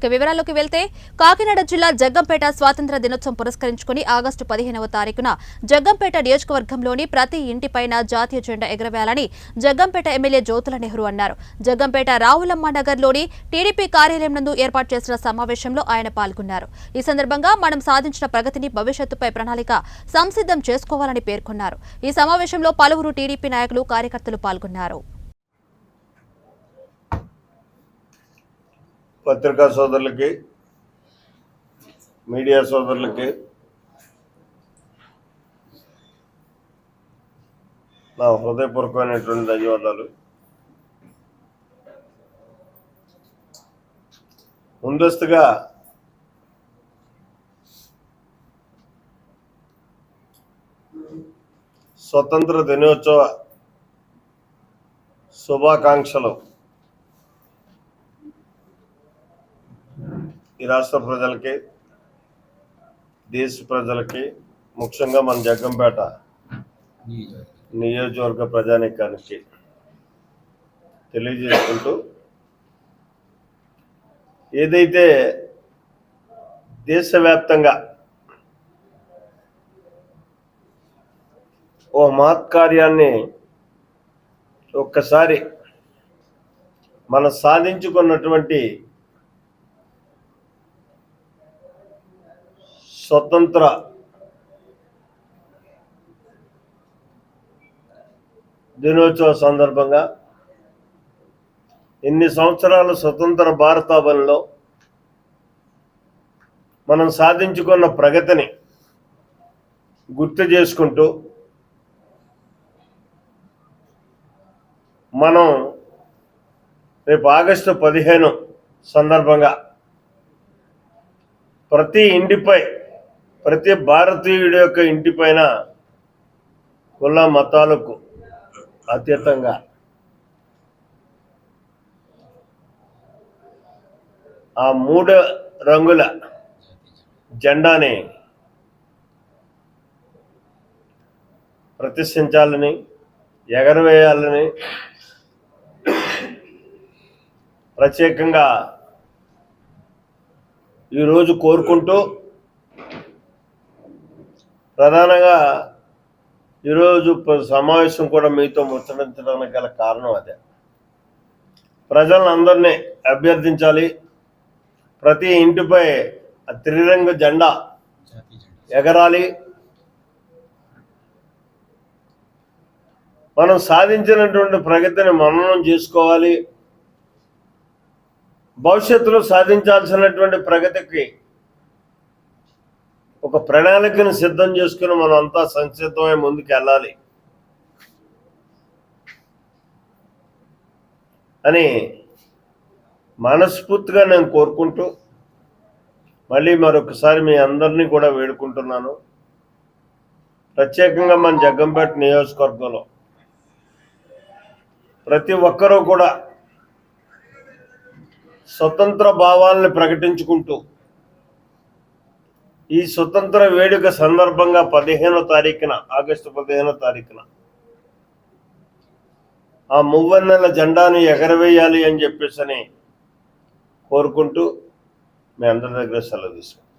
ఇక వివరాల్లోకి వెళ్తే కాకినాడ జిల్లా జగ్గంపేట స్వాతంత్ర దినోత్సవం పురస్కరించుకుని ఆగస్టు 15వ తారీఖున జగ్గంపేట నియోజకవర్గంలోని ప్రతి ఇంటిపైన జాతీయ జెండా ఎగరవేయాలని జగ్గంపేట ఎమ్మెల్యే జ్యోతుల నెహ్రూ అన్నారు. జగ్గంపేట రావులమ్మ నగర్లోని టీడీపీ కార్యాలయం నందు ఏర్పాటు చేసిన సమావేశంలో ఆయన పాల్గొన్నారు. ఈ సందర్భంగా మనం సాధించిన ప్రగతిని భవిష్యత్తుపై ప్రణాళిక సంసిద్ధం చేసుకోవాలని పేర్కొన్నారు. ఈ సమావేశంలో పలువురు టీడీపీ నాయకులు కార్యకర్తలు పాల్గొన్నారు. పత్రికా సోదరులకి, మీడియా సోదరులకి నా హృదయపూర్వకమైనటువంటి ధన్యవాదాలు. ముందస్తుగా స్వతంత్ర దినోత్సవ శుభాకాంక్షలు ఈ రాష్ట్ర ప్రజలకి, దేశ ప్రజలకి, ముఖ్యంగా మన జగ్గంపేట నియోజకవర్గ ప్రజానీకానికి తెలియజేసుకుంటూ, ఏదైతే దేశవ్యాప్తంగా ఓ మహత్కార్యాన్ని ఒక్కసారి మనం సాధించుకున్నటువంటి స్వతంత్ర దినోత్సవ సందర్భంగా ఇన్ని సంవత్సరాల స్వతంత్ర భారతావనిలో మనం సాధించుకున్న ప్రగతిని గుర్తు చేసుకుంటూ, మనం రేపు ఆగస్టు 15 సందర్భంగా ప్రతి ఇంటిపై, ప్రతి భారతీయుడి యొక్క ఇంటిపైన కుల మతాలకు అతీతంగా ఆ 3 రంగుల జెండాని ప్రతిష్ఠించాలని, ఎగరవేయాలని ప్రత్యేకంగా ఈరోజు కోరుకుంటూ, ప్రధానంగా ఈరోజు సమావేశం కూడా మీతో ముచ్చటించడానికి గల కారణం అదే. ప్రజలందరినీ అభ్యర్థించాలి, ప్రతి ఇంటిపై త్రిరంగ జెండా ఎగరాలి. మనం సాధించినటువంటి ప్రగతిని మననం చేసుకోవాలి. భవిష్యత్తులో సాధించాల్సినటువంటి ప్రగతికి ఒక ప్రణాళికను సిద్ధం చేసుకుని మనం అంతా సంసిద్ధమై ముందుకు వెళ్ళాలి అని మనస్ఫూర్తిగా నేను కోరుకుంటూ, మళ్ళీ మరొకసారి మీ అందరినీ కూడా వేడుకుంటున్నాను. ప్రత్యేకంగా మన జగ్గంపేట నియోజకవర్గంలో ప్రతి ఒక్కరూ కూడా స్వతంత్ర భావాలను ప్రకటించుకుంటూ, ఈ స్వతంత్ర వేడుక సందర్భంగా 15వ తారీఖున, ఆగస్టు 15వ తారీఖున ఆ మువ్వన్నెల జెండాను ఎగరవేయాలి అని చెప్పేసి కోరుకుంటూ మీ అందరి దగ్గర సెలవు తీసుకుంటాం.